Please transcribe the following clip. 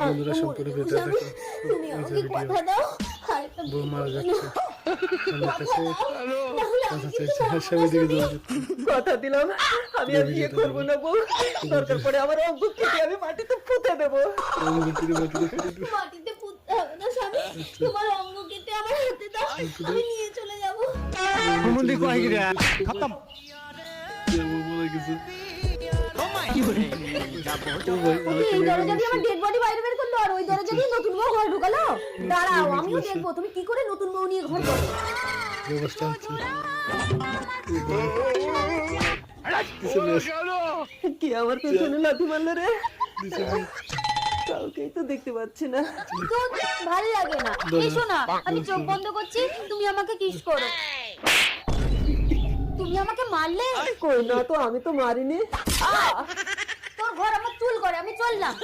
বন্ধুরা সম্পূর্ণ ভিডিও দেখো। তুমি আমাকে কথা দাও আরেকটা বউ মারা যাচ্ছে আমার কাছে কথা চাইছে কথা স্বামী দিকে দৌড় কথা দিলাম আমি আর বিয়ে করবো না বউ, দরকার পড়ে আমার অঙ্গ কেটে আমি মাটিতে পুঁতে দেবো। মাটিতে পুঁততে হবে না স্বামী, তোমার অঙ্গ কেটে আমার হাতে দাও, আমি নিয়ে চলে যাবো। মুন্ডি কই গিরা খতম বলে কিছু এই দরজা দিয়ে আমার ডেড বডি বাইরে বের করলো আর ওই দরজা দিয়ে নতুন বউ ঘরে ঢুকালো। দাঁড়াও আমিও দেখবো তুমি কি করে নতুন বউ নিয়ে ঘর করো। ব্যবস্থা হচ্ছে কি আমার পেছনে লাথি মারলো রে, কাউকেই তো দেখতে পাচ্ছি না। তো ভালো লাগে না। এসো না, আমি চোখ বন্ধ করছি, তুমি আমাকে কিস করো। তুমি আমাকে মারলে? কই না তো, আমি তো মারিনি। তোর ঘর আমার চুল করে, আমি চললাম।